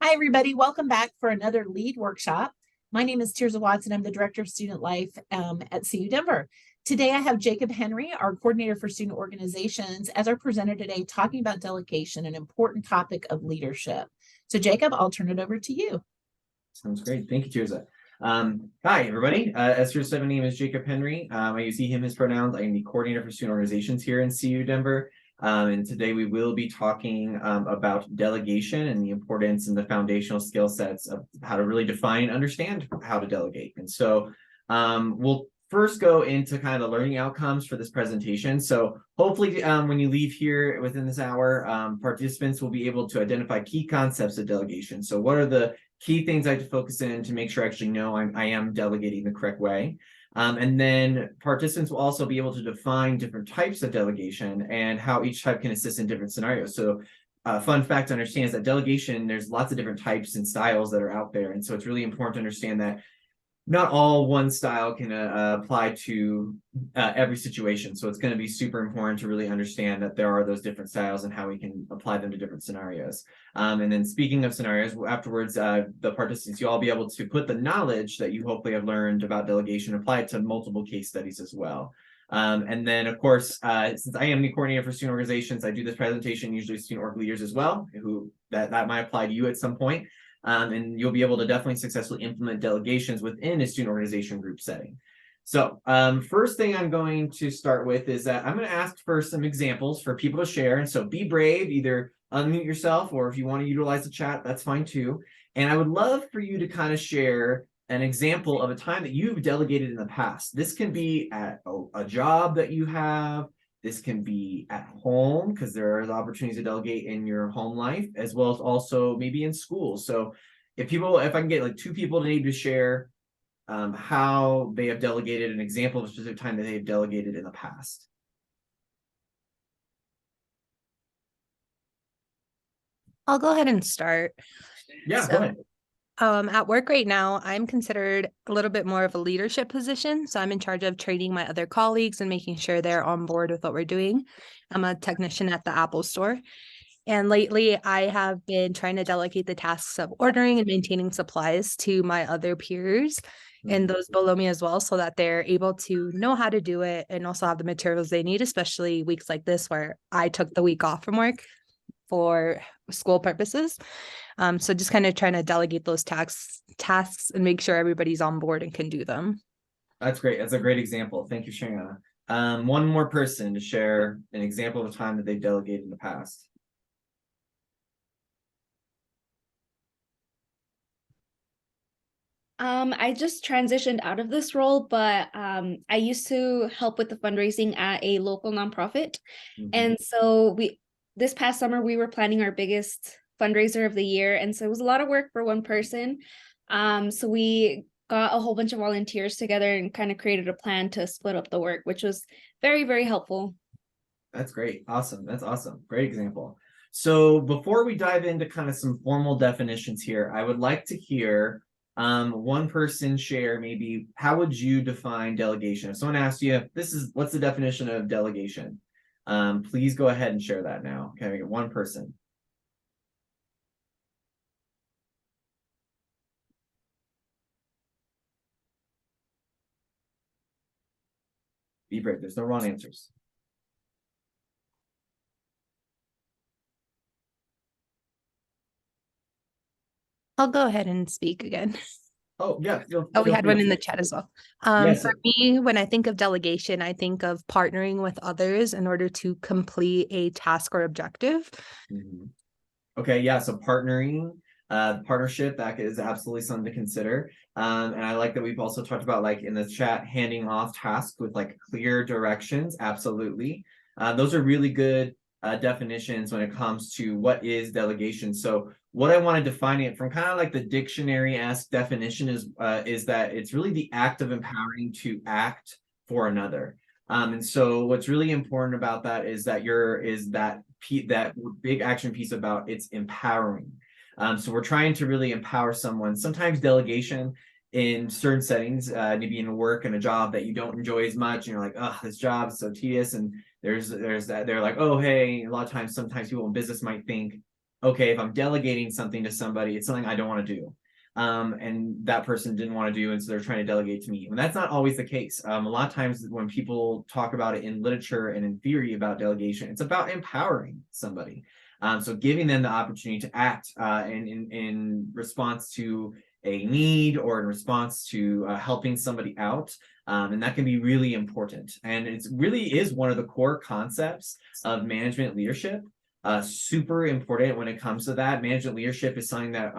Hi, everybody. Welcome back for another LEAD workshop. My name is Tirza Watson. I'm the Director of Student Life at CU Denver. Today, I have Jacob Henry, our Coordinator for Student Organizations, as our presenter today, talking about delegation, an important topic of leadership. So, Jacob, I'll turn it over to you. Sounds great. Thank you, Tirza. Hi, everybody. As Tirza said, my name is Jacob Henry. I use he, him, his pronouns. I am the Coordinator for Student Organizations here in CU Denver. And today we will be talking about delegation and the importance and the foundational skill sets of how to really define and understand how to delegate. And so we'll first go into kind of the learning outcomes for this presentation. So hopefully when you leave here within this hour, participants will be able to identify key concepts of delegation. So what are the key things I have to focus in to make sure I actually know I am delegating the correct way. And then participants will also be able to define different types of delegation and how each type can assist in different scenarios. So fun fact to understand is that delegation, there's lots of different types and styles that are out there. And so it's really important to understand that not all one style can apply to every situation. So it's going to be super important to really understand that there are those different styles and how we can apply them to different scenarios. And then speaking of scenarios, afterwards, the participants, you'll all be able to put the knowledge that you hopefully have learned about delegation, apply it to multiple case studies as well. And then, of course, since I am the coordinator for student organizations, I do this presentation usually with student org leaders as well, who that might apply to you at some point. And you'll be able to definitely successfully implement delegations within a student organization group setting. So first thing I'm going to start with is that I'm going to ask for some examples for people to share. And so be brave, either unmute yourself, or if you want to utilize the chat, that's fine too. And I would love for you to kind of share an example of a time that you've delegated in the past. This can be at a job that you have. This can be at home because there are opportunities to delegate in your home life, as well as also maybe in school. So if I can get like two people to need to share how they have delegated, an example of a specific time that they have delegated in the past. I'll go ahead and start. Yeah, go ahead. At work right now, I'm considered a little bit more of a leadership position. So I'm in charge of training my other colleagues and making sure they're on board with what we're doing. I'm a technician at the Apple store. And lately, I have been trying to delegate the tasks of ordering and maintaining supplies to my other peers and those below me as well, so that they're able to know how to do it and also have the materials they need, especially weeks like this where I took the week off from work for school purposes. So just kind of trying to delegate those tasks and make sure everybody's on board and can do them. That's great. That's a great example. Thank you, Sharon. One more person to share an example of a time that they've delegated in the past. I just transitioned out of this role, but I used to help with the fundraising at a local nonprofit. And so this past summer, we were planning our biggest fundraiser of the year. And so it was a lot of work for one person. So we got a whole bunch of volunteers together and kind of created a plan to split up the work, which was very, very helpful. That's great. Awesome. That's awesome. Great example. So before we dive into kind of some formal definitions here, I would like to hear one person share maybe how would you define delegation? If someone asks you, what's the definition of delegation? Please go ahead and share that now. Okay, one person. Be brave. There's no wrong answers. I'll go ahead and speak again. Oh, yeah. We had one in the chat as well. Yes. For me, when I think of delegation, I think of partnering with others in order to complete a task or objective. Okay, yeah, so partnership, that is absolutely something to consider. And I like that we've also talked about, like in the chat, handing off tasks with like clear directions. Absolutely. Those are really good definitions when it comes to what is delegation. So what I want to define it from kind of like the dictionary-esque definition is that it's really the act of empowering to act for another. And so what's really important about that is that that big action piece about it's empowering. So we're trying to really empower someone. Sometimes delegation in certain settings, maybe in work and a job that you don't enjoy as much, and you're like, oh, this job is so tedious. And there's that they're like, oh, hey, a lot of times, sometimes people in business might think, okay, if I'm delegating something to somebody, it's something I don't want to do. And that person didn't want to do, and so they're trying to delegate to me. And that's not always the case. A lot of times when people talk about it in literature and in theory about delegation, it's about empowering somebody. So giving them the opportunity to act in response to a need or in response to helping somebody out. And that can be really important. And it really is one of the core concepts of management leadership. Super important when it comes to that. Management leadership is something that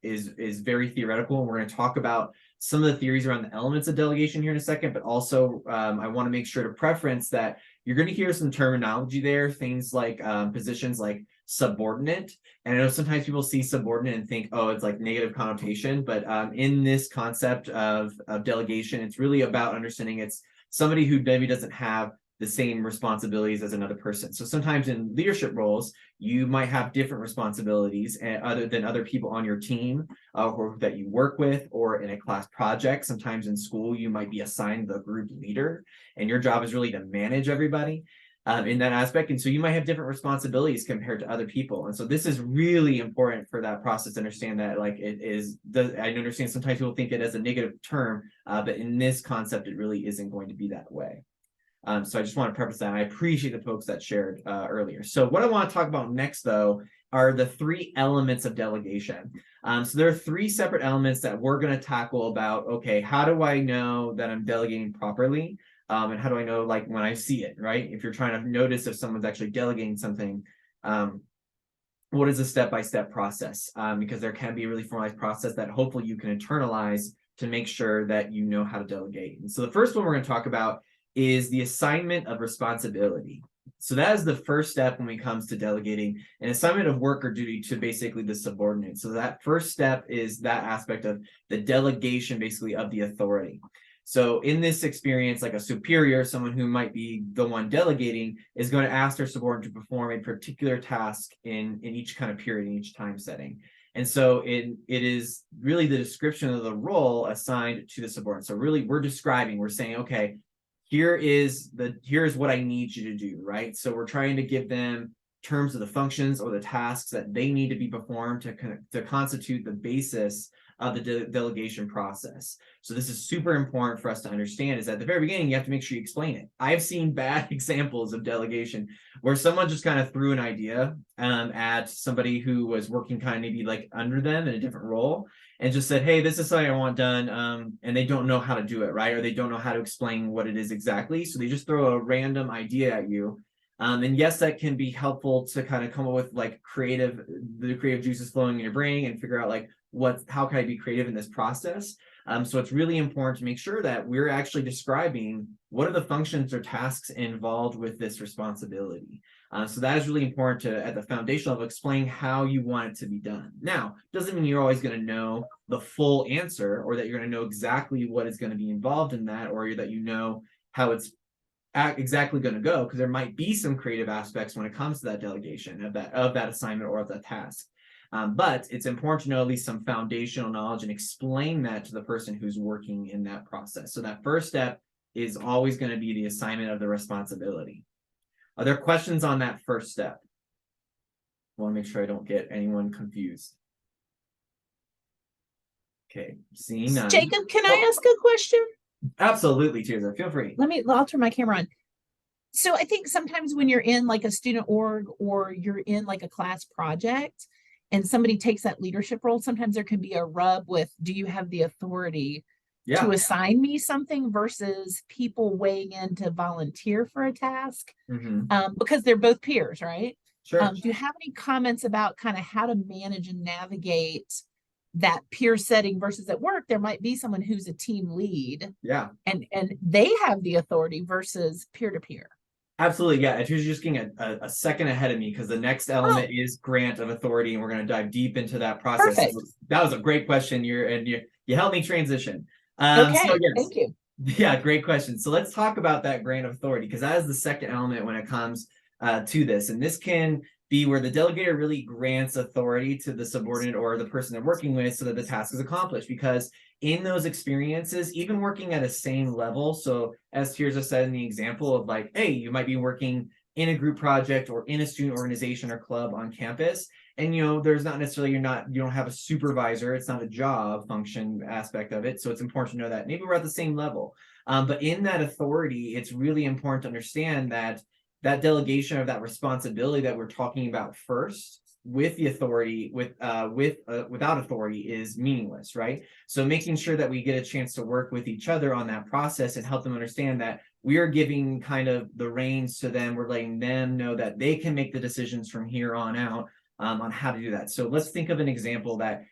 is very theoretical, and we're going to talk about some of the theories around the elements of delegation here in a second. But also, I want to make sure to preference that you're going to hear some terminology there, things like positions like subordinate. And I know sometimes people see subordinate and think, oh, it's like negative connotation. But in this concept of delegation, it's really about understanding it's somebody who maybe doesn't have the same responsibilities as another person. So sometimes in leadership roles, you might have different responsibilities other than other people on your team or that you work with, or in a class project. Sometimes in school, you might be assigned the group leader, and your job is really to manage everybody in that aspect. And so you might have different responsibilities compared to other people. And so this is really important for that process to understand that, like, I understand sometimes people think it as a negative term, but in this concept, it really isn't going to be that way. So I just want to preface that. I appreciate the folks that shared earlier. So what I want to talk about next, though, are the 3 elements of delegation. So there are 3 separate elements that we're going to tackle about, okay, how do I know that I'm delegating properly? And how do I know, like, when I see it, right? If you're trying to notice if someone's actually delegating something, what is a step-by-step process? Because there can be a really formalized process that hopefully you can internalize to make sure that you know how to delegate. And so the first one we're going to talk about is the assignment of responsibility. So that is the first step when it comes to delegating an assignment of work or duty to basically the subordinate. So that first step is that aspect of the delegation, basically, of the authority. So in this experience, like a superior, someone who might be the one delegating, is going to ask their subordinate to perform a particular task in each kind of period, in each time setting. And so it is really the description of the role assigned to the subordinate. So really we're saying, okay, here is what I need you to do, right? So we're trying to give them terms of the functions or the tasks that they need to be performed to constitute the basis of the delegation process. So this is super important for us to understand, is at the very beginning, you have to make sure you explain it. I've seen bad examples of delegation where someone just kind of threw an idea at somebody who was working kind of maybe like under them in a different role, and just said, hey, this is something I want done, and they don't know how to do it, right? Or they don't know how to explain what it is exactly. So they just throw a random idea at you. And yes, that can be helpful to kind of come up with like the creative juices flowing in your brain and figure out like, how can I be creative in this process? So it's really important to make sure that we're actually describing what are the functions or tasks involved with this responsibility. So that is really important to, at the foundation level, explain how you want it to be done. Now, doesn't mean you're always going to know the full answer, or that you're going to know exactly what is going to be involved in that, or that you know how it's exactly going to go, because there might be some creative aspects when it comes to that delegation of that assignment or of that task. But it's important to know at least some foundational knowledge and explain that to the person who's working in that process. So that first step is always going to be the assignment of the responsibility. Are there questions on that first step? I want to make sure I don't get anyone confused. Okay, seeing none. Jacob, can I ask a question? Absolutely, Tirza, feel free. I'll turn my camera on. So I think sometimes when you're in like a student org, or you're in like a class project, and somebody takes that leadership role, sometimes there can be a rub with, do you have the authority to assign me something, versus people weighing in to volunteer for a task, because they're both peers, right? Sure. Do you have any comments about kind of how to manage and navigate that peer setting versus at work? There might be someone who's a team lead, and they have the authority versus peer-to-peer. Absolutely, yeah. You're just getting a second ahead of me, because the next element is grant of authority, and we're going to dive deep into that process. Perfect. That was a great question. You helped me transition. Okay, so yes. Thank you. Yeah, great question. So let's talk about that grant of authority, because that is the second element when it comes to this. And this can be where the delegator really grants authority to the subordinate or the person they're working with so that the task is accomplished. Because in those experiences, even working at a same level, so as Tirza said in the example of like, hey, you might be working in a group project or in a student organization or club on campus, And there's not necessarily, you don't have a supervisor, it's not a job function aspect of it. So it's important to know that maybe we're at the same level. But in that authority, it's really important to understand that delegation of that responsibility that we're talking about first with the authority, without authority, is meaningless, right? So making sure that we get a chance to work with each other on that process and help them understand that we are giving kind of the reins to them. We're letting them know that they can make the decisions from here on out on how to do that. So let's think of an example that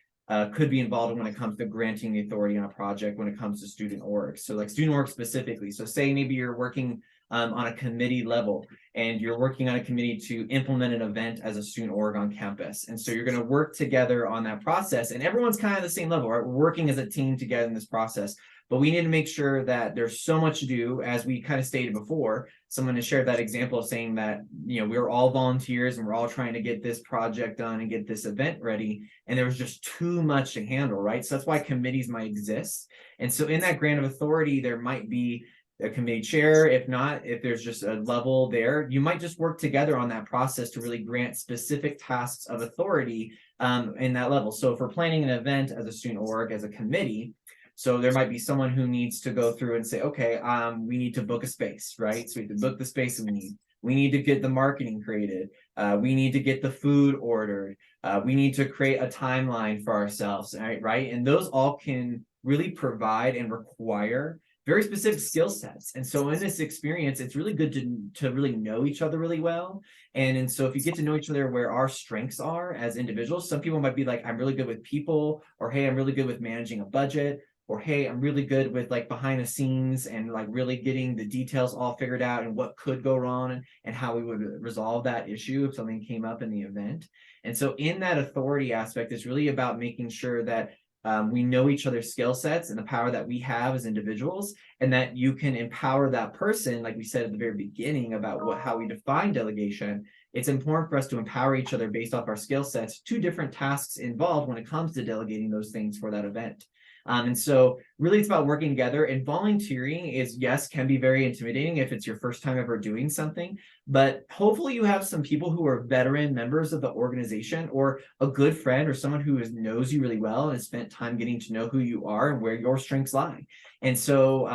could be involved when it comes to granting the authority on a project when it comes to student org. So like student org specifically. So say maybe you're working on a committee level and you're working on a committee to implement an event as a student org on campus. And so you're going to work together on that process, and everyone's kind of the same level, right? We're working as a team together in this process, but we need to make sure that there's so much to do, as we kind of stated before. Someone has shared that example of saying that, we're all volunteers and we're all trying to get this project done and get this event ready. And there was just too much to handle, right? So that's why committees might exist. And so in that grant of authority, there might be a committee chair. If not, if there's just a level there, you might just work together on that process to really grant specific tasks of authority in that level. So if we're planning an event as a student org, as a committee, so there might be someone who needs to go through and say, okay, we need to book a space, right? So we have to book the space we need to get the marketing created. We need to get the food ordered. We need to create a timeline for ourselves, right? And those all can really provide and require very specific skill sets. And so in this experience, it's really good to really know each other really well. And so if you get to know each other where our strengths are as individuals, some people might be like, I'm really good with people, or hey, I'm really good with managing a budget, or hey, I'm really good with like behind the scenes and like really getting the details all figured out and what could go wrong and how we would resolve that issue if something came up in the event. And so in that authority aspect, it's really about making sure that we know each other's skill sets and the power that we have as individuals, and that you can empower that person. Like we said at the very beginning about how we define delegation, it's important for us to empower each other based off our skill sets to different tasks involved when it comes to delegating those things for that event. And so really it's about working together, and volunteering can be very intimidating if it's your first time ever doing something, but hopefully you have some people who are veteran members of the organization, or a good friend, or someone who knows you really well and has spent time getting to know who you are and where your strengths lie. And so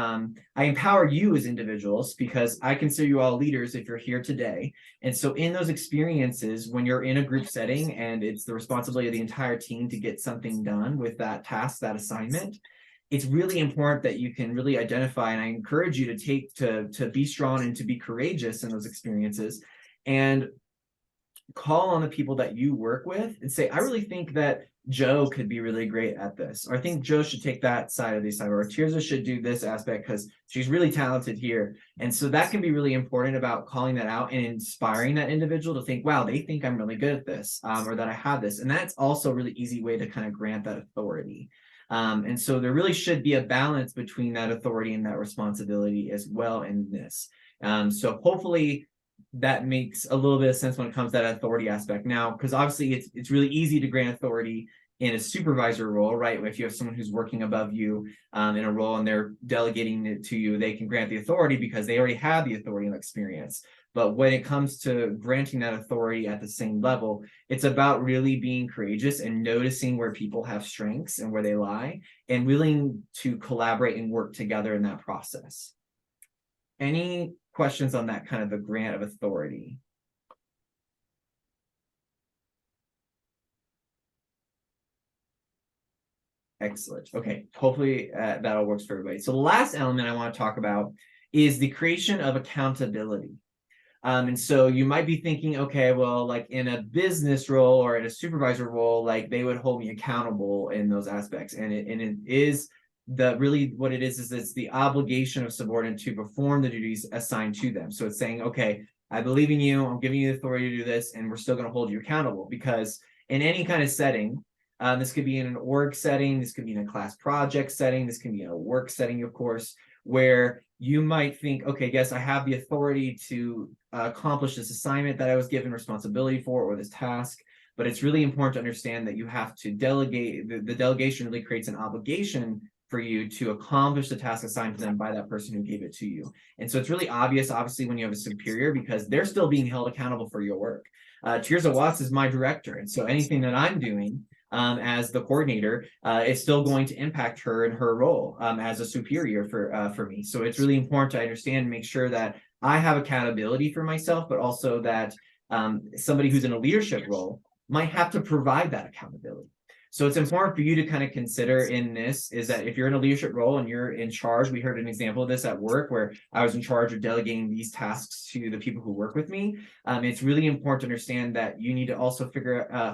I empower you as individuals, because I consider you all leaders if you're here today. And so in those experiences, when you're in a group setting and it's the responsibility of the entire team to get something done with that task, that assignment, it's really important that you can really identify, and I encourage you to be strong and to be courageous in those experiences, and call on the people that you work with and say, I really think that Joe could be really great at this, or I think Joe should take that side of the assignment, or Tirza should do this aspect because she's really talented here. And so that can be really important about calling that out and inspiring that individual to think, wow, they think I'm really good at this, or that I have this. And that's also a really easy way to kind of grant that authority. And so there really should be a balance between that authority and that responsibility as well in this. So hopefully that makes a little bit of sense when it comes to that authority aspect. Now, because obviously it's really easy to grant authority in a supervisor role, right? If you have someone who's working above you in a role and they're delegating it to you, they can grant the authority because they already have the authority and experience. But when it comes to granting that authority at the same level, it's about really being courageous and noticing where people have strengths and where they lie, and willing to collaborate and work together in that process. Any questions on that kind of the grant of authority? Excellent. Okay, hopefully that all works for everybody. So the last element I want to talk about is the creation of accountability. And so you might be thinking, okay, well, like in a business role or in a supervisor role, like they would hold me accountable in those aspects. And it is what it is it's the obligation of subordinate to perform the duties assigned to them. So it's saying, okay, I believe in you, I'm giving you the authority to do this, and we're still going to hold you accountable. Because in any kind of setting, this could be in an org setting, this could be in a class project setting, this can be in a work setting, of course, where you might think, okay, yes, I have the authority to accomplish this assignment that I was given responsibility for, or this task, but it's really important to understand that you have to delegate. The delegation really creates an obligation for you to accomplish the task assigned to them by that person who gave it to you. And so it's really obvious, obviously, when you have a superior, because they're still being held accountable for your work. Tirza Watts is my director. And so anything that I'm doing as the coordinator is still going to impact her in her role as a superior for me. So it's really important to understand and make sure that I have accountability for myself, but also that somebody who's in a leadership role might have to provide that accountability. So it's important for you to kind of consider in this is that if you're in a leadership role and you're in charge, we heard an example of this at work where I was in charge of delegating these tasks to the people who work with me. It's really important to understand that you need to also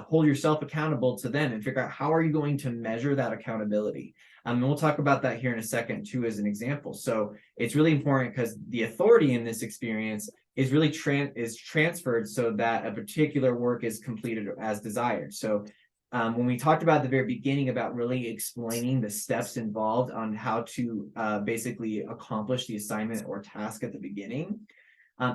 hold yourself accountable to them and figure out how are you going to measure that accountability. And we'll talk about that here in a second too, as an example. So it's really important because the authority in this experience is really transferred so that a particular work is completed as desired. So when we talked about at the very beginning about really explaining the steps involved on how to basically accomplish the assignment or task at the beginning,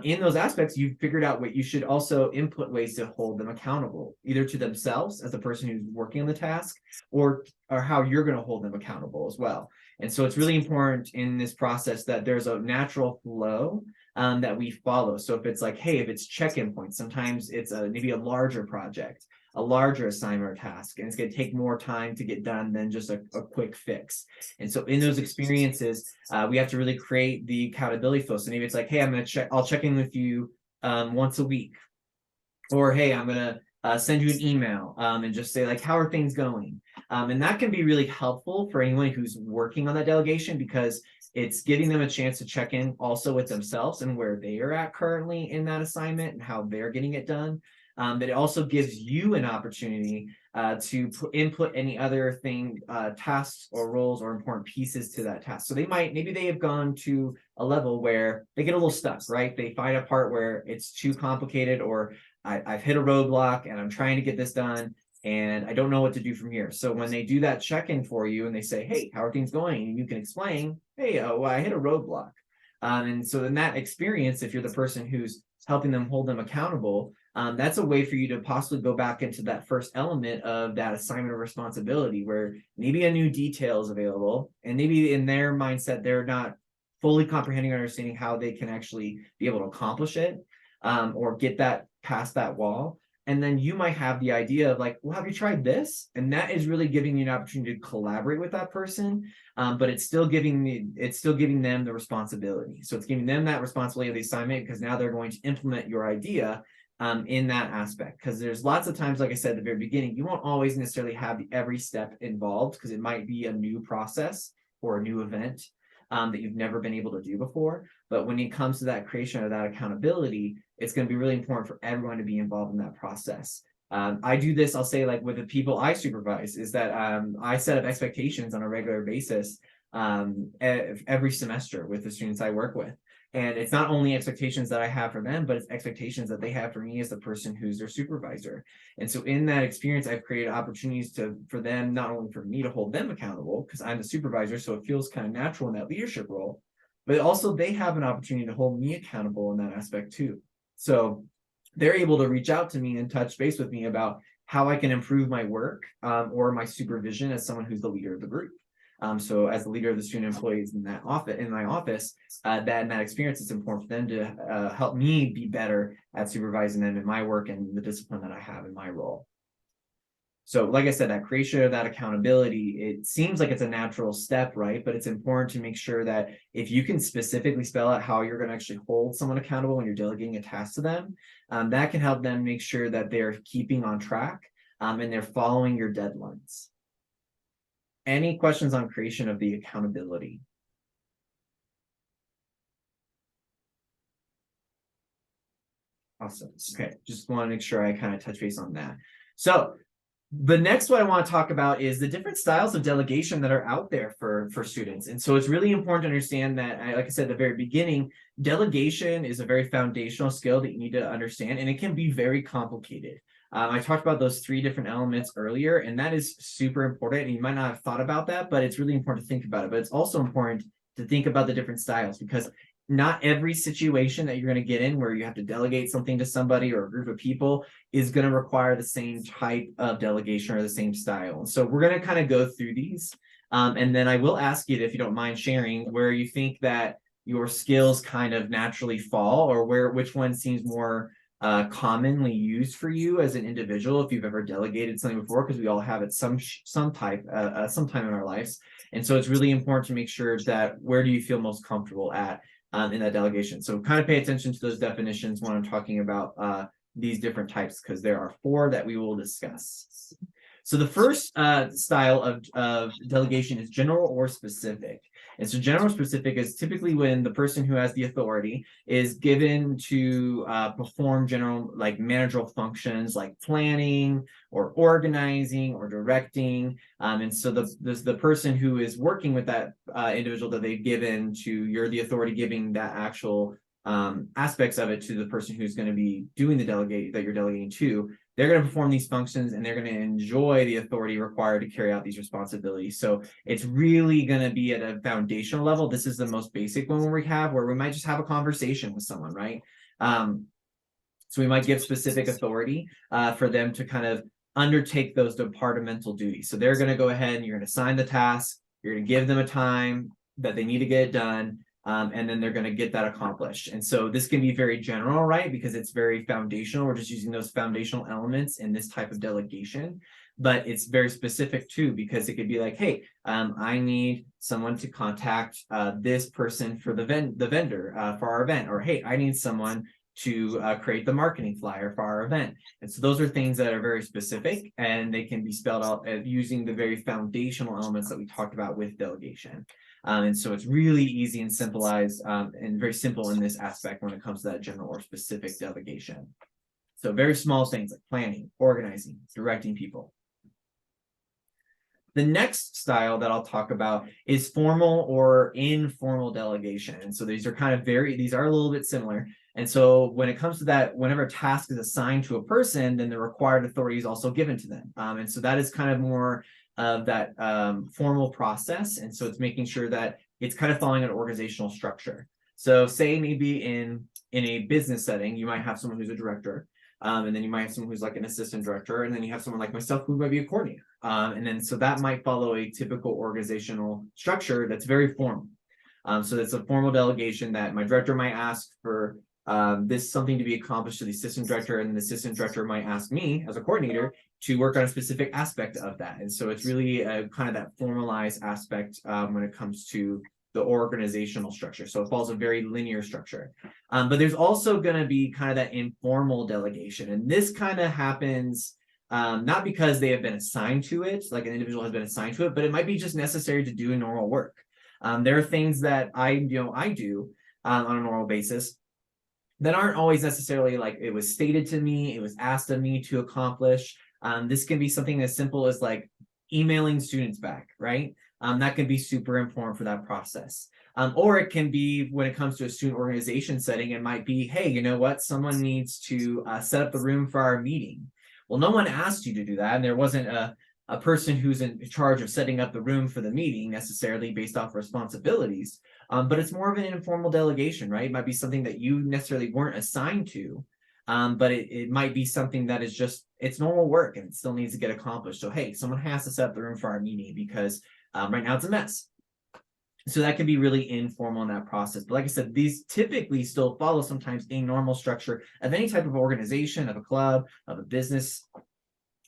in those aspects, you figured out what you should also input ways to hold them accountable, either to themselves as the person who's working on the task, or how you're going to hold them accountable as well. And so it's really important in this process that there's a natural flow that we follow. So if it's like, hey, if it's check-in points, sometimes it's maybe a larger project, a larger assignment or task, and it's going to take more time to get done than just a quick fix. And so in those experiences, we have to really create the accountability flow. So maybe it's like, hey, I'll check in with you once a week, or hey, I'm going to send you an email and just say like, how are things going? And that can be really helpful for anyone who's working on that delegation, because it's giving them a chance to check in also with themselves and where they are at currently in that assignment and how they're getting it done. But it also gives you an opportunity to input any other tasks or roles or important pieces to that task. So maybe they have gone to a level where they get a little stuck, right? They find a part where it's too complicated, or I've hit a roadblock and I'm trying to get this done and I don't know what to do from here. So when they do that check-in for you and they say, hey, how are things going? And you can explain, hey, well, I hit a roadblock. And so in that experience, if you're the person who's helping them hold them accountable, that's a way for you to possibly go back into that first element of that assignment of responsibility, where maybe a new detail is available, and maybe in their mindset, they're not fully comprehending or understanding how they can actually be able to accomplish it or get that past that wall. And then you might have the idea of like, well, have you tried this? And that is really giving you an opportunity to collaborate with that person, but it's still giving them the responsibility. So it's giving them that responsibility of the assignment, because now they're going to implement your idea in that aspect. Because there's lots of times, like I said at the very beginning, you won't always necessarily have every step involved, because it might be a new process or a new event that you've never been able to do before. But when it comes to that creation of that accountability, it's going to be really important for everyone to be involved in that process. I do this, I'll say, like with the people I supervise, is that I set up expectations on a regular basis every semester with the students I work with. And it's not only expectations that I have for them, but it's expectations that they have for me as the person who's their supervisor. And so in that experience, I've created opportunities for them, not only for me to hold them accountable, because I'm the supervisor, so it feels kind of natural in that leadership role, but also they have an opportunity to hold me accountable in that aspect too. So they're able to reach out to me and touch base with me about how I can improve my work or my supervision as someone who's the leader of the group. So as the leader of the student employees in my office, that in that experience, it's important for them to help me be better at supervising them in my work and the discipline that I have in my role. So like I said, that creation of that accountability, it seems like it's a natural step, right? But it's important to make sure that if you can specifically spell out how you're going to actually hold someone accountable when you're delegating a task to them, that can help them make sure that they're keeping on track and they're following your deadlines. Any questions on creation of the accountability? Awesome. Okay, just want to make sure I kind of touch base on that. So the next one I want to talk about is the different styles of delegation that are out there for students. And so it's really important to understand that, like I said at the very beginning, delegation is a very foundational skill that you need to understand, and it can be very complicated. I talked about those 3 different elements earlier, and that is super important. And you might not have thought about that, but it's really important to think about it. But it's also important to think about the different styles, because not every situation that you're going to get in where you have to delegate something to somebody or a group of people is going to require the same type of delegation or the same style. And so we're going to kind of go through these. And then I will ask you, if you don't mind sharing, where you think that your skills kind of naturally fall, or which one seems more commonly used for you as an individual if you've ever delegated something before, because we all have it sometime in our lives. And so it's really important to make sure that where do you feel most comfortable at in that delegation. So kind of pay attention to those definitions when I'm talking about these different types, because there are 4 that we will discuss. So the first style of delegation is general or specific. And so general or specific is typically when the person who has the authority is given to perform general, like managerial functions like planning or organizing or directing. And so the person who is working with that individual that they've given to, you're the authority giving that actual aspects of it to the person who's going to be doing the delegate that you're delegating to. They're going to perform these functions and they're going to enjoy the authority required to carry out these responsibilities. So it's really going to be at a foundational level. This is the most basic one we have, where we might just have a conversation with someone, right? So we might give specific authority for them to kind of undertake those departmental duties. So they're going to go ahead and you're going to assign the task. You're going to give them a time that they need to get it done. And then they're going to get that accomplished. And so this can be very general, right? Because it's very foundational. We're just using those foundational elements in this type of delegation. But it's very specific too, because it could be like, hey, I need someone to contact this person for the vendor for our event. Or, hey, I need someone to create the marketing flyer for our event. And so those are things that are very specific, and they can be spelled out using the very foundational elements that we talked about with delegation. And so it's really easy and simplified and very simple in this aspect when it comes to that general or specific delegation. So very small things like planning, organizing, directing people. The next style that I'll talk about is formal or informal delegation. And so these are these are a little bit similar. And so when it comes to that, whenever a task is assigned to a person, then the required authority is also given to them. And so that is kind of more of that formal process. And so it's making sure that it's kind of following an organizational structure. So say maybe in a business setting, you might have someone who's a director, and then you might have someone who's like an assistant director, and then you have someone like myself who might be a coordinator. And then so that might follow a typical organizational structure that's very formal. So that's a formal delegation that my director might ask for this something to be accomplished to the assistant director, and the assistant director might ask me as a coordinator to work on a specific aspect of that. And so it's really kind of that formalized aspect when it comes to the organizational structure. So it follows a very linear structure. But there's also going to be kind of that informal delegation. And this kind of happens not because they have been assigned to it, like an individual has been assigned to it, but it might be just necessary to do normal work. There are things that I do on a normal basis that aren't always necessarily like it was stated to me, it was asked of me to accomplish. This can be something as simple as like emailing students back, right? That can be super important for that process. Or it can be when it comes to a student organization setting, it might be, hey, you know what? Someone needs to set up the room for our meeting. Well, no one asked you to do that. And there wasn't a person who's in charge of setting up the room for the meeting necessarily based off responsibilities. But it's more of an informal delegation, right? It might be something that you necessarily weren't assigned to, but it might be something that is just, it's normal work and it still needs to get accomplished. So, hey, someone has to set up the room for our meeting because right now it's a mess. So that can be really informal in that process. But like I said, these typically still follow sometimes a normal structure of any type of organization, of a club, of a business.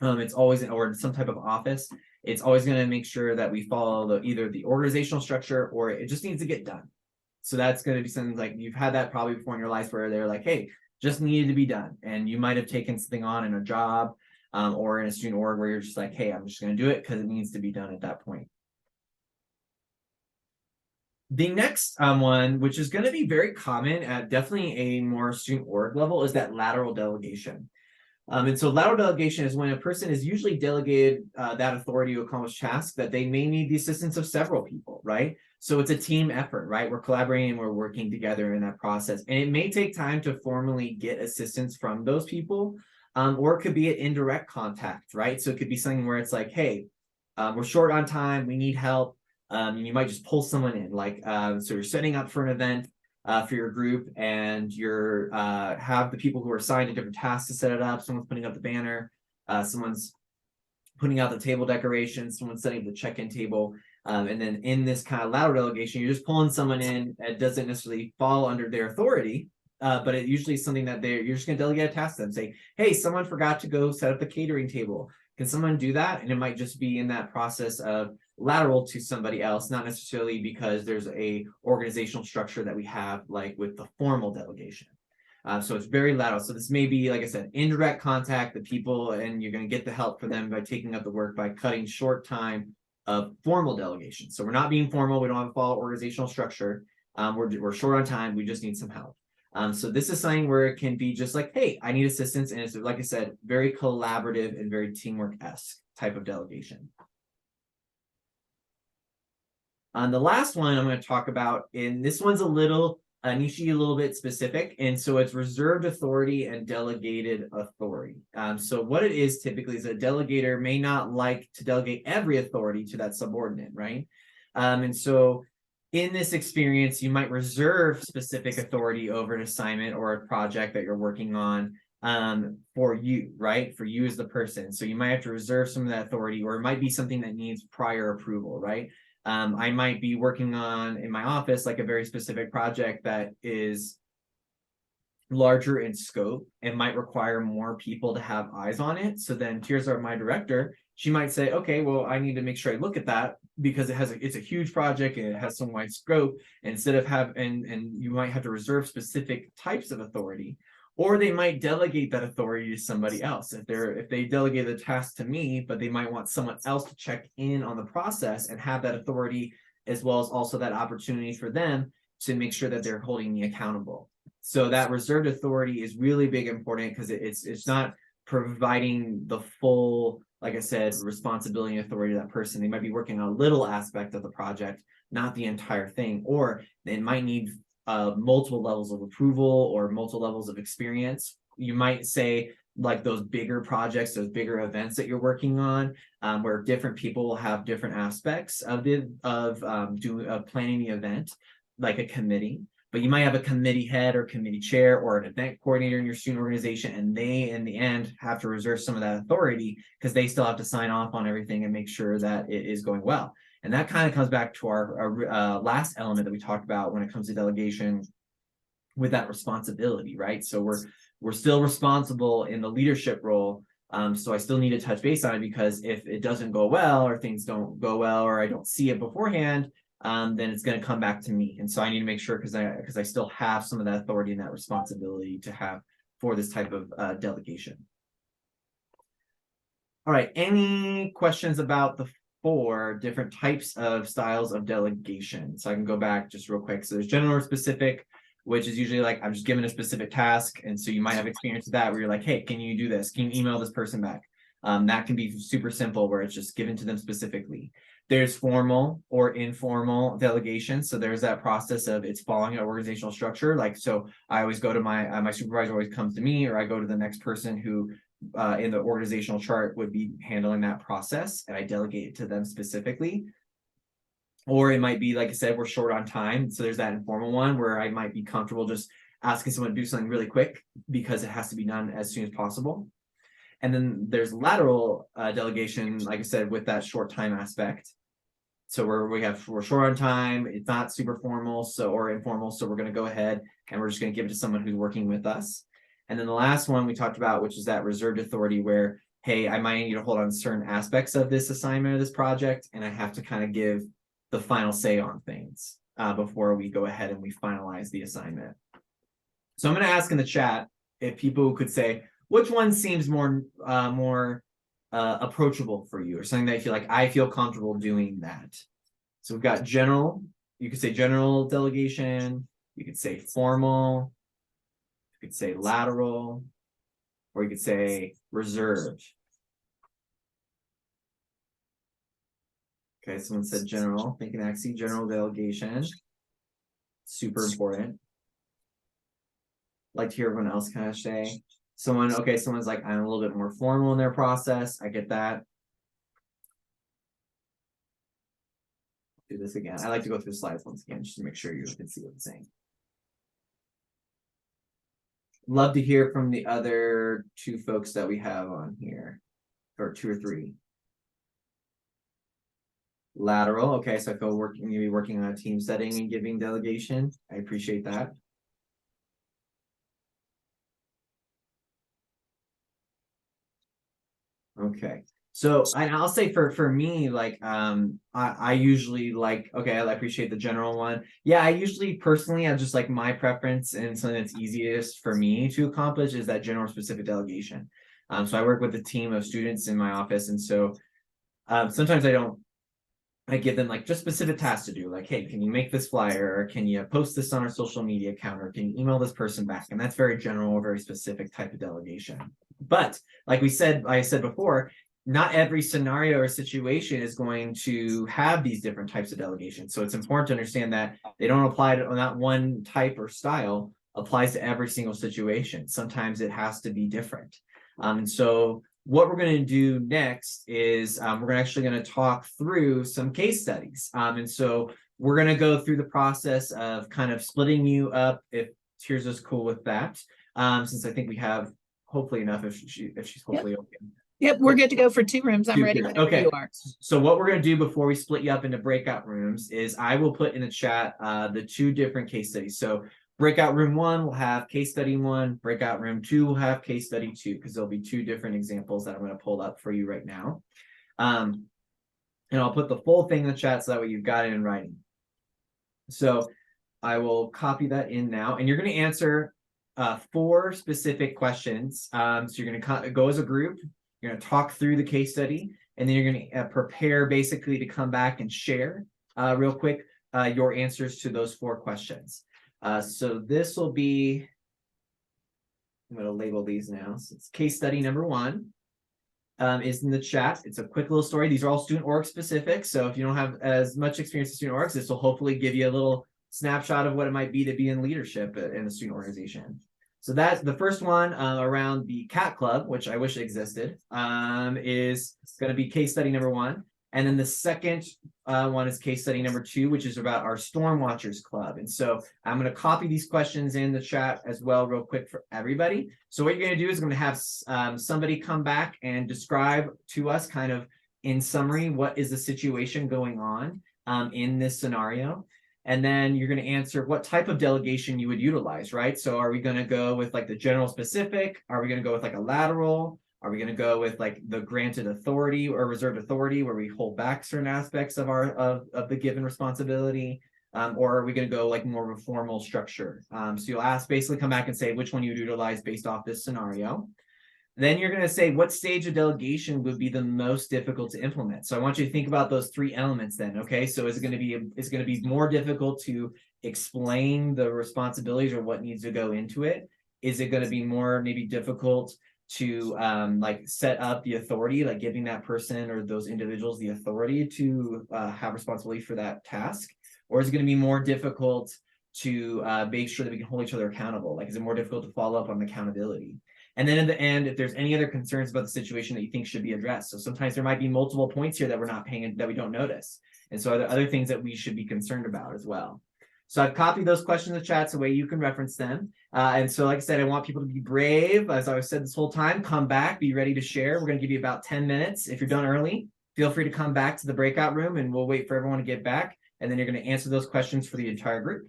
It's always, or some type of office. It's always going to make sure that we follow either the organizational structure or it just needs to get done. So that's going to be something like you've had that probably before in your life where they're like, hey, just needed to be done. And you might have taken something on in a job or in a student org where you're just like, hey, I'm just going to do it because it needs to be done at that point. The next one, which is going to be very common at definitely a more student org level, is that lateral delegation. And so lateral delegation is when a person is usually delegated that authority to accomplish tasks that they may need the assistance of several people, right? So it's a team effort, right? We're collaborating and we're working together in that process. And it may take time to formally get assistance from those people, or it could be an indirect contact, right? So it could be something where it's like, hey, we're short on time, we need help. And you might just pull someone in, like, so you're setting up for an event for your group, and you're have the people who are assigned to different tasks to set it up. Someone's putting up the banner, someone's putting out the table decorations, someone's setting up the check-in table. And then in this kind of lateral delegation, you're just pulling someone in that doesn't necessarily fall under their authority, but it usually is something that you're just going to delegate a task to them. Say, hey, someone forgot to go set up the catering table. Can someone do that? And it might just be in that process of lateral to somebody else, not necessarily because there's a organizational structure that we have, like with the formal delegation. So it's very lateral. So this may be, like I said, indirect contact, the people, and you're going to get the help for them by taking up the work by cutting short time of formal delegation. So we're not being formal. We don't have a follow organizational structure. We're short on time. We just need some help. So this is something where it can be just like, hey, I need assistance. And it's, like I said, very collaborative and very teamwork-esque type of delegation. The last one I'm going to talk about, and this one's a little niche, a little bit specific, and so it's reserved authority and delegated authority. So what it is typically is a delegator may not like to delegate every authority to that subordinate, right? And so in this experience, you might reserve specific authority over an assignment or a project that you're working on for you, right? For you as the person. So you might have to reserve some of that authority, or it might be something that needs prior approval, right? I might be working on in my office like a very specific project that is larger in scope and might require more people to have eyes on it. So then Tirza, my director, she might say, okay, well, I need to make sure I look at that because it's a huge project and it has some wide scope. Instead of and you might have to reserve specific types of authority, or they might delegate that authority to somebody else. If they delegate the task to me, but they might want someone else to check in on the process and have that authority, as well as also that opportunity for them to make sure that they're holding me accountable. So that reserved authority is really big important because it's not providing the full, like I said, responsibility and authority to that person. They might be working on a little aspect of the project, not the entire thing, or they might need multiple levels of approval or multiple levels of experience. You might say like those bigger projects, those bigger events that you're working on, where different people will have different aspects of planning the event, like a committee. But you might have a committee head or committee chair or an event coordinator in your student organization, and they, in the end, have to reserve some of that authority because they still have to sign off on everything and make sure that it is going well. And that kind of comes back to our last element that we talked about when it comes to delegation with that responsibility, right? So we're still responsible in the leadership role. So I still need to touch base on it because if it doesn't go well or things don't go well or I don't see it beforehand, then it's going to come back to me. And so I need to make sure because I still have some of that authority and that responsibility to have for this type of delegation. All right, any questions about the 4 different types of styles of delegation? So I can go back just real quick. So there's general or specific, which is usually like I'm just given a specific task. And so you might have experience with that where you're like, hey, can you do this? Can you email this person back? That can be super simple where it's just given to them specifically. There's formal or informal delegation. So there's that process of it's following an organizational structure. Like, so I always go to my supervisor always comes to me, or I go to the next person who in the organizational chart would be handling that process, and I delegate it to them specifically. Or it might be, like I said, we're short on time. So there's that informal one where I might be comfortable just asking someone to do something really quick because it has to be done as soon as possible. And then there's lateral delegation, like I said, with that short time aspect. So we're short on time. It's not super formal, or informal. So we're going to go ahead and we're just going to give it to someone who's working with us. And then the last one we talked about, which is that reserved authority where, hey, I might need to hold on certain aspects of this assignment or this project, and I have to kind of give the final say on things before we go ahead and we finalize the assignment. So I'm going to ask in the chat if people could say, which one seems more approachable for you, or something that you feel like I feel comfortable doing that. So we've got general. You could say general delegation. You could say formal. You could say lateral, or you could say reserved. Okay, someone said general. Thinking actually general delegation. Super important. Like to hear everyone else kind of say. Someone's like, I'm a little bit more formal in their process. I get that. Do this again. I like to go through the slides once again, just to make sure you can see what I'm saying. Love to hear from the other 2 folks that we have on here, or 2 or 3. Lateral. Okay, so I feel maybe working on a team setting and giving delegation. I appreciate that. Okay. So, and I'll say for me, like, I usually like, okay, I appreciate the general one. Yeah, I usually personally have just like my preference and something that's easiest for me to accomplish is that general specific delegation. So I work with a team of students in my office, and so sometimes I give them like just specific tasks to do, like, hey, can you make this flyer, or can you post this on our social media account, or can you email this person back? And that's very general, very specific type of delegation. But like I said before, not every scenario or situation is going to have these different types of delegations. So it's important to understand that they don't apply to not one type or style applies to every single situation. Sometimes it has to be different. And so what we're going to do next is we're actually going to talk through some case studies. And so we're going to go through the process of kind of splitting you up if Tirza's cool with that. Since I think we have hopefully enough if she's hopefully okay. Yep, we're good to go for 2 rooms. I'm ready whenever Okay. you are. So what we're going to do before we split you up into breakout rooms is I will put in the chat the 2 different case studies. So breakout room 1 will have case study 1. Breakout room 2 will have case study 2, because there'll be 2 different examples that I'm going to pull up for you right now. And I'll put the full thing in the chat so that way you've got it in writing. So I will copy that in now, and you're going to answer 4 specific questions. So you're going to go as a group. You're going to talk through the case study, and then you're going to prepare basically to come back and share real quick your answers to those 4 questions. So this will be, I'm going to label these now. So it's case study number 1 is in the chat. It's a quick little story. These are all student org specific. So if you don't have as much experience in student orgs, this will hopefully give you a little snapshot of what it might be to be in leadership in a student organization. So that's the first one around the Cat Club, which I wish existed, is going to be case study number 1. And then the second one is case study number 2, which is about our Storm Watchers Club. And so I'm going to copy these questions in the chat as well real quick for everybody. So what you're going to do is I'm going to have somebody come back and describe to us kind of in summary, what is the situation going on in this scenario. And then you're going to answer what type of delegation you would utilize, right? So are we going to go with like the general specific? Are we going to go with like a lateral? Are we going to go with like the granted authority or reserved authority where we hold back certain aspects of our of the given responsibility? Or are we going to go like more of a formal structure? So you'll basically come back and say which one you would utilize based off this scenario. Then you're going to say what stage of delegation would be the most difficult to implement. So I want you to think about those 3 elements then. Okay, so is it going to be more difficult to explain the responsibilities or what needs to go into it? Is it going to be more maybe difficult to like set up the authority, like giving that person or those individuals the authority to have responsibility for that task? Or is it going to be more difficult to make sure that we can hold each other accountable? Like, is it more difficult to follow up on accountability? And then in the end, if there's any other concerns about the situation that you think should be addressed. So sometimes there might be multiple points here that we're not paying, that we don't notice. And so are there other things that we should be concerned about as well? So I've copied those questions in the chat so way you can reference them. And so like I said, I want people to be brave. As I've said this whole time, come back, be ready to share. We're going to give you about 10 minutes. If you're done early, feel free to come back to the breakout room and we'll wait for everyone to get back. And then you're going to answer those questions for the entire group.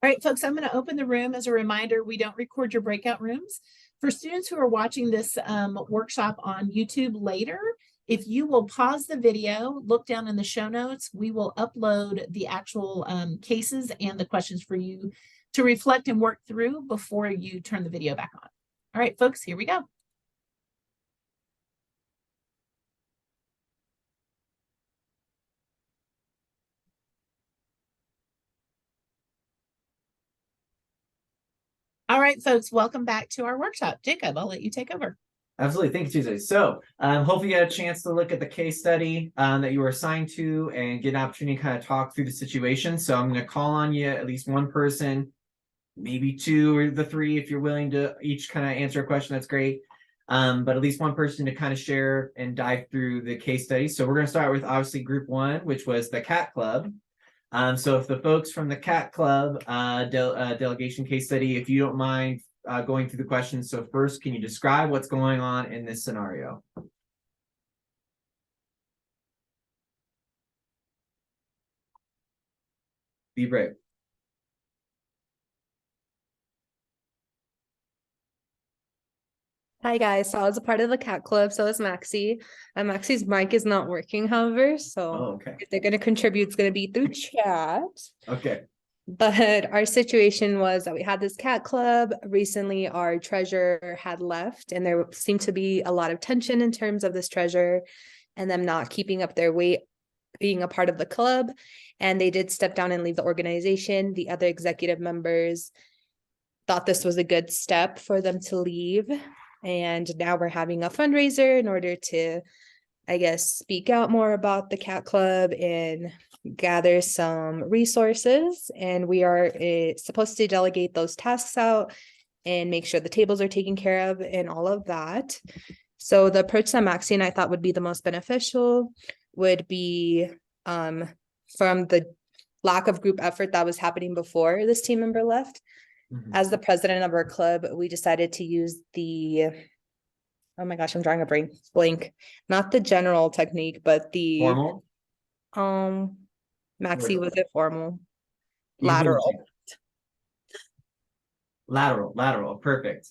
All right, folks, I'm going to open the room. As a reminder, we don't record your breakout rooms. For students who are watching this workshop on YouTube later, if you will pause the video, look down in the show notes, we will upload the actual cases and the questions for you to reflect and work through before you turn the video back on. All right, folks, here we go. All right, folks, welcome back to our workshop. Jacob, I'll let you take over. Absolutely. Thank you, Tuesday. So hopefully you had a chance to look at the case study that you were assigned to and get an opportunity to kind of talk through the situation. So I'm going to call on you, at least one person, maybe 2 or the 3, if you're willing to each kind of answer a question, that's great. But at least one person to kind of share and dive through the case study. So we're going to start with obviously group 1, which was the Cat Club. So if the folks from the Cat Club delegation case study, if you don't mind going through the questions. So first, can you describe what's going on in this scenario? Be brave. Hi guys, so I was a part of the cat club, so is Maxie. Maxie's mic is not working, however, so Oh, okay. if they're gonna contribute, it's gonna be through chat. Okay. But our situation was that we had this cat club. Recently, our treasurer had left, and there seemed to be a lot of tension in terms of this treasurer and them not keeping up their weight being a part of the club. And they did step down and leave the organization. The other executive members thought this was a good step for them to leave. And now we're having a fundraiser in order to, I guess, speak out more about the cat club and gather some resources. And we are supposed to delegate those tasks out and make sure the tables are taken care of and all of that. So the approach that Maxie and I thought would be the most beneficial would be from the lack of group effort that was happening before this team member left. Mhm. As the president of our club, we decided to use the, oh my gosh, I'm drawing a blank, not the general technique, but the Formal? Maxie, Word. was it formal? You can Lateral. Lateral, perfect.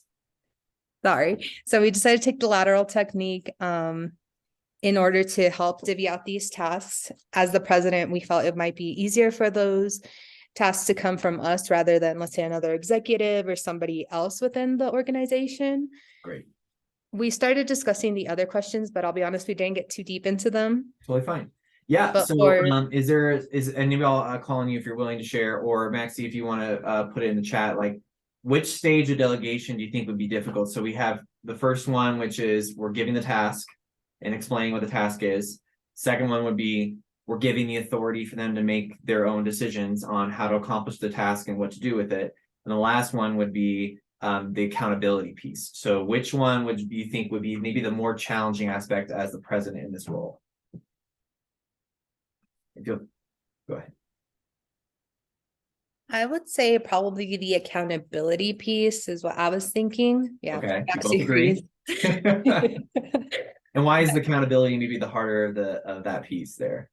Sorry. So we decided to take the lateral technique in order to help divvy out these tasks. As the president, we felt it might be easier for those tasks to come from us rather than, let's say, another executive or somebody else within the organization. Great. We started discussing the other questions, but I'll be honest, we didn't get too deep into them. Totally fine. Yeah. But So for is and maybe I'll call on you if you're willing to share, or Maxie, if you want to put it in the chat, like which stage of delegation do you think would be difficult? So we have the first one, which is we're giving the task and explaining what the task is. Second one would be we're giving the authority for them to make their own decisions on how to accomplish the task and what to do with it. And the last one would be the accountability piece. So which one would you think would be maybe the more challenging aspect as the president in this role? If you'll go ahead. I would say probably the accountability piece is what I was thinking. Yeah. Okay, we Maxie both agree. agrees. And why is the accountability maybe the harder of that piece there?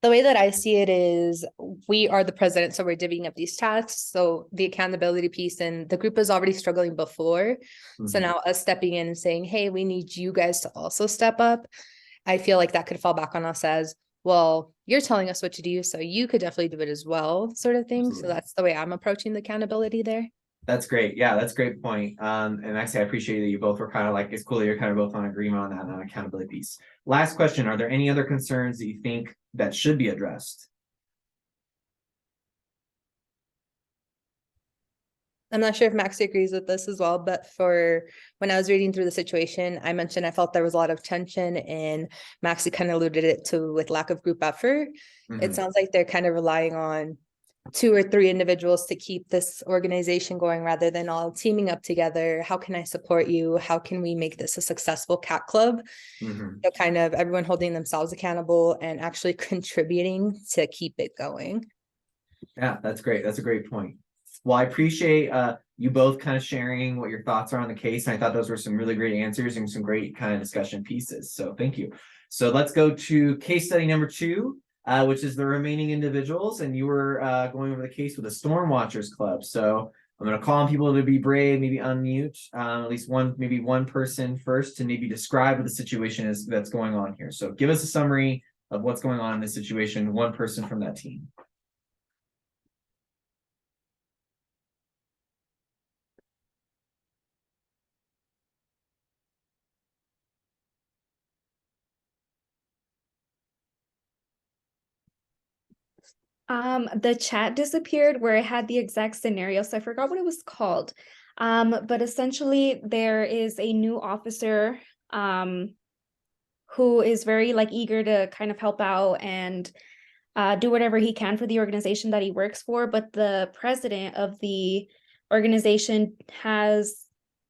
The way that I see it is we are the president, so we're divvying up these tasks. So the accountability piece, and the group is already struggling before. So Mhm. now us stepping in and saying, hey, we need you guys to also step up. I feel like that could fall back on us as, well, you're telling us what to do, so you could definitely do it as well, sort of thing. Absolutely. So that's the way I'm approaching the accountability there. That's great. Yeah, that's a great point. And actually, I appreciate that you both were kind of like, it's cool that you're kind of both on agreement on that on accountability piece. Last question. Are there any other concerns that you think that should be addressed? I'm not sure if Maxie agrees with this as well, but for when I was reading through the situation, I mentioned I felt there was a lot of tension, and Maxie kind of alluded it to with lack of group effort. Mhm. It sounds like they're kind of relying on 2 or 3 individuals to keep this organization going rather than all teaming up together. How can I support you? How can we make this a successful cat club? Mhm. So kind of everyone holding themselves accountable and actually contributing to keep it going. Yeah, that's great. That's a great point. Well, I appreciate you both kind of sharing what your thoughts are on the case. And I thought those were some really great answers and some great kind of discussion pieces. So thank you. So let's go to case study number 2, which is the remaining individuals. And you were going over the case with the Storm Watchers Club. So I'm going to call on people to be brave, maybe unmute at least maybe one person first to maybe describe what the situation is that's going on here. So give us a summary of what's going on in this situation, one person from that team. The chat disappeared where it had the exact scenario, so I forgot what it was called. But essentially there is a new officer who is very like eager to kind of help out and do whatever he can for the organization that he works for, but the president of the organization has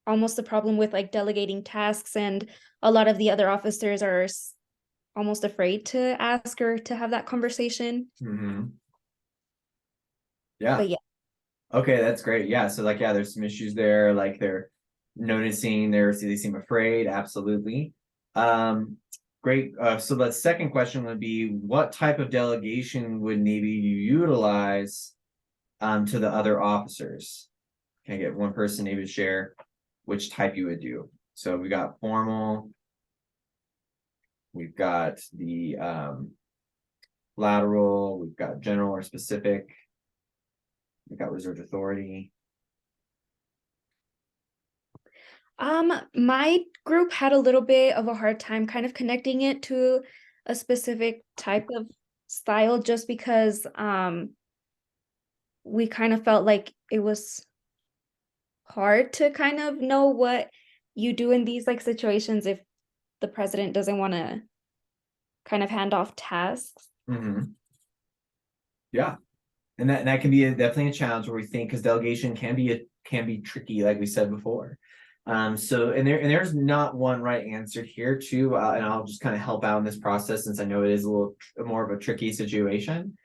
almost a problem with like delegating tasks, and a lot of the other officers are almost afraid to ask or to have that conversation. Mm-hmm. Yeah. But yeah. Okay, that's great. Yeah. So like, yeah, there's some issues there. Like they're noticing they seem afraid. Absolutely. Great. So the second question would be, what type of delegation would maybe you utilize to the other officers? Can I get one person maybe to share which type you would do. So we got formal, we've got the lateral, we've got general or specific, we've got reserved authority. My group had a little bit of a hard time kind of connecting it to a specific type of style, just because we kind of felt like it was hard to kind of know what you do in these like situations if the president doesn't want to kind of hand off tasks. Yeah, and that can be definitely a challenge where we think, because delegation can be tricky, like we said before. So there's not one right answer here too, and I'll just kind of help out in this process, since I know it is a little more of a tricky situation,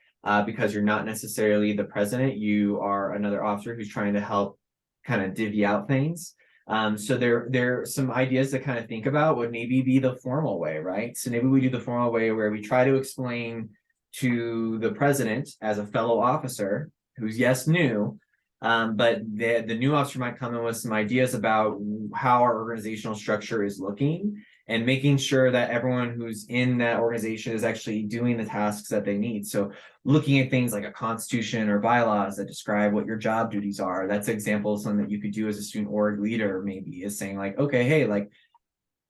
because you're not necessarily the president, you are another officer who's trying to help kind of divvy out things. So there are some ideas to kind of think about. Would maybe be the formal way, right? So maybe we do the formal way where we try to explain to the president as a fellow officer who's new, but the new officer might come in with some ideas about how our organizational structure is looking, and making sure that everyone who's in that organization is actually doing the tasks that they need. So looking at things like a constitution or bylaws that describe what your job duties are. That's an example of something that you could do as a student org leader, maybe, is saying like, okay, hey, like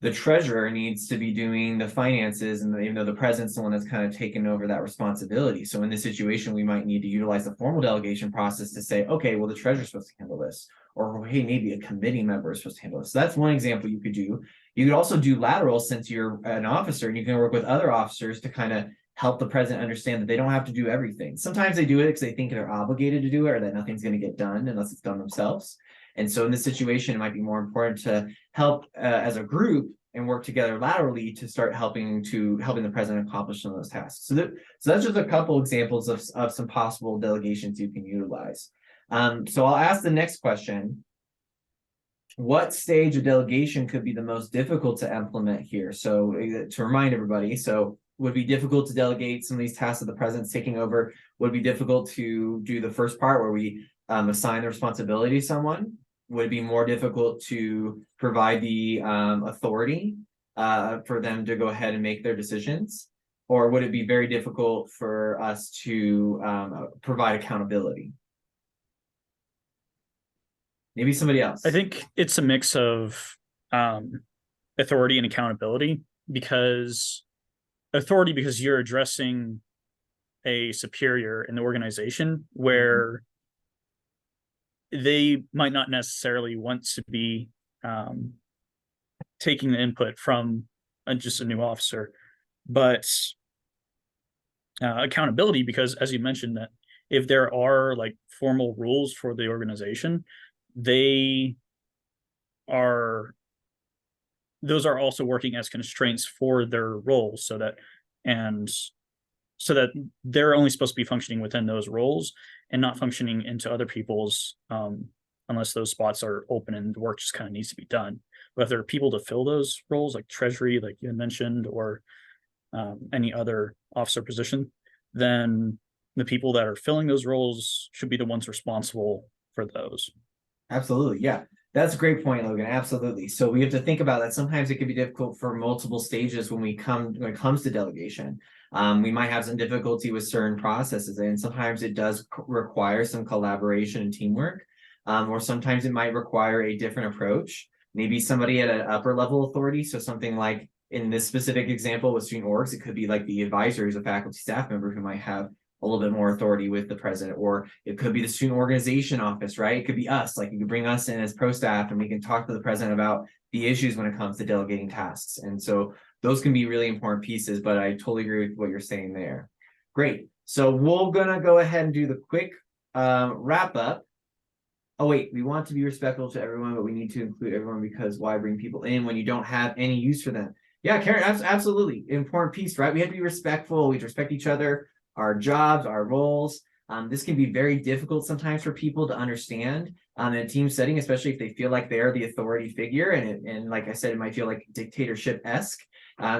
the treasurer needs to be doing the finances, and even though the president's the one that's kind of taken over that responsibility. So in this situation, we might need to utilize the formal delegation process to say, okay, well, the treasurer's supposed to handle this, or hey, maybe a committee member is supposed to handle this. So that's one example you could do. You could also do lateral, since you're an officer, and you can work with other officers to kind of help the president understand that they don't have to do everything. Sometimes they do it because they think they're obligated to do it, or that nothing's going to get done unless it's done themselves. And so in this situation, it might be more important to help as a group and work together laterally to start helping the president accomplish some of those tasks. So that's just a couple examples of some possible delegations you can utilize. So I'll ask the next question. What stage of delegation could be the most difficult to implement here? So to remind everybody, so would it be difficult to delegate some of these tasks that the president's taking over? Would it be difficult to do the first part where we assign the responsibility to someone? Would it be more difficult to provide the authority for them to go ahead and make their decisions? Or would it be very difficult for us to provide accountability? Maybe somebody else. I think it's a mix of authority and accountability, because you're addressing a superior in the organization where they might not necessarily want to be taking the input from just a new officer, but accountability, because as you mentioned, that if there are like formal rules for the organization, those are also working as constraints for their roles, so that they're only supposed to be functioning within those roles and not functioning into other people's unless those spots are open and the work just kind of needs to be done. But if there are people to fill those roles, like treasury, like you mentioned, or any other officer position, then the people that are filling those roles should be the ones responsible for those. Absolutely. Yeah. That's a great point, Logan. Absolutely. So we have to think about that. Sometimes it can be difficult for multiple stages when it comes to delegation. We might have some difficulty with certain processes, and sometimes it does require some collaboration and teamwork, or sometimes it might require a different approach. Maybe somebody at an upper level authority. So something like in this specific example with student orgs, it could be like the advisor who's a faculty staff member who might have a little bit more authority with the president, or it could be the student organization office, right? It could be us, like you could bring us in as pro staff and we can talk to the president about the issues when it comes to delegating tasks. And so those can be really important pieces, but I totally agree with what you're saying there. Great. So we're gonna go ahead and do the quick wrap up. Oh wait, we want to be respectful to everyone, but we need to include everyone, because why bring people in when you don't have any use for them? Yeah, Karen, absolutely. Important piece, right? We have to be respectful. We have to respect each other, our jobs, our roles. This can be very difficult sometimes for people to understand in a team setting, especially if they feel like they're the authority figure. And like I said, it might feel like dictatorship-esque.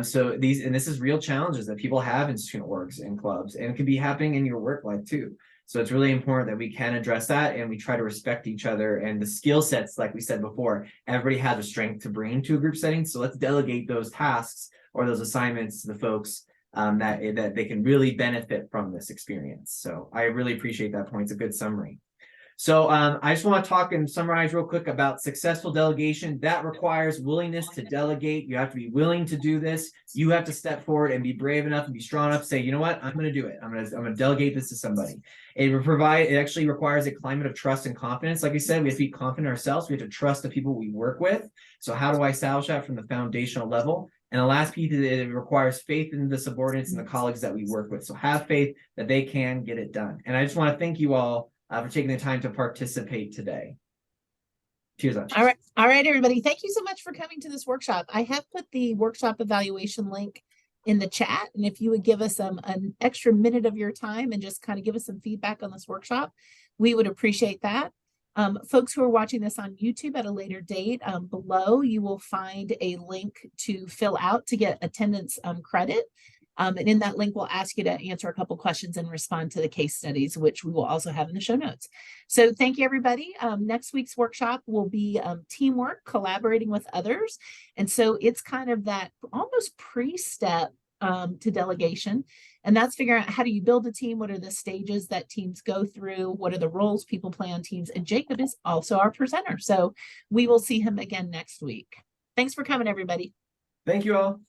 So this is real challenges that people have in student orgs and clubs, and it can be happening in your work life too. So it's really important that we can address that and we try to respect each other and the skill sets, like we said before, everybody has a strength to bring to a group setting. So let's delegate those tasks or those assignments to the folks that they can really benefit from this experience. So I really appreciate that point. It's a good summary. So I just want to talk and summarize real quick about successful delegation. That requires willingness to delegate. You have to be willing to do this. You have to step forward and be brave enough and be strong enough to say, you know what, I'm going to do it. I'm going to delegate this to somebody. It actually requires a climate of trust and confidence. Like I said, we have to be confident in ourselves. We have to trust the people we work with. So how do I establish that from the foundational level? And the last piece is it requires faith in the subordinates and the colleagues that we work with. So have faith that they can get it done. And I just want to thank you all for taking the time to participate today. Cheers up. All right, everybody. Thank you so much for coming to this workshop. I have put the workshop evaluation link in the chat. And if you would give us an extra minute of your time and just kind of give us some feedback on this workshop, we would appreciate that. Folks who are watching this on YouTube at a later date, below you will find a link to fill out to get attendance credit. And in that link, we'll ask you to answer a couple questions and respond to the case studies, which we will also have in the show notes. So thank you, everybody. Next week's workshop will be teamwork, collaborating with others. And so it's kind of that almost pre-step to delegation. And that's figuring out how do you build a team? What are the stages that teams go through? What are the roles people play on teams? And Jacob is also our presenter. So we will see him again next week. Thanks for coming, everybody. Thank you all.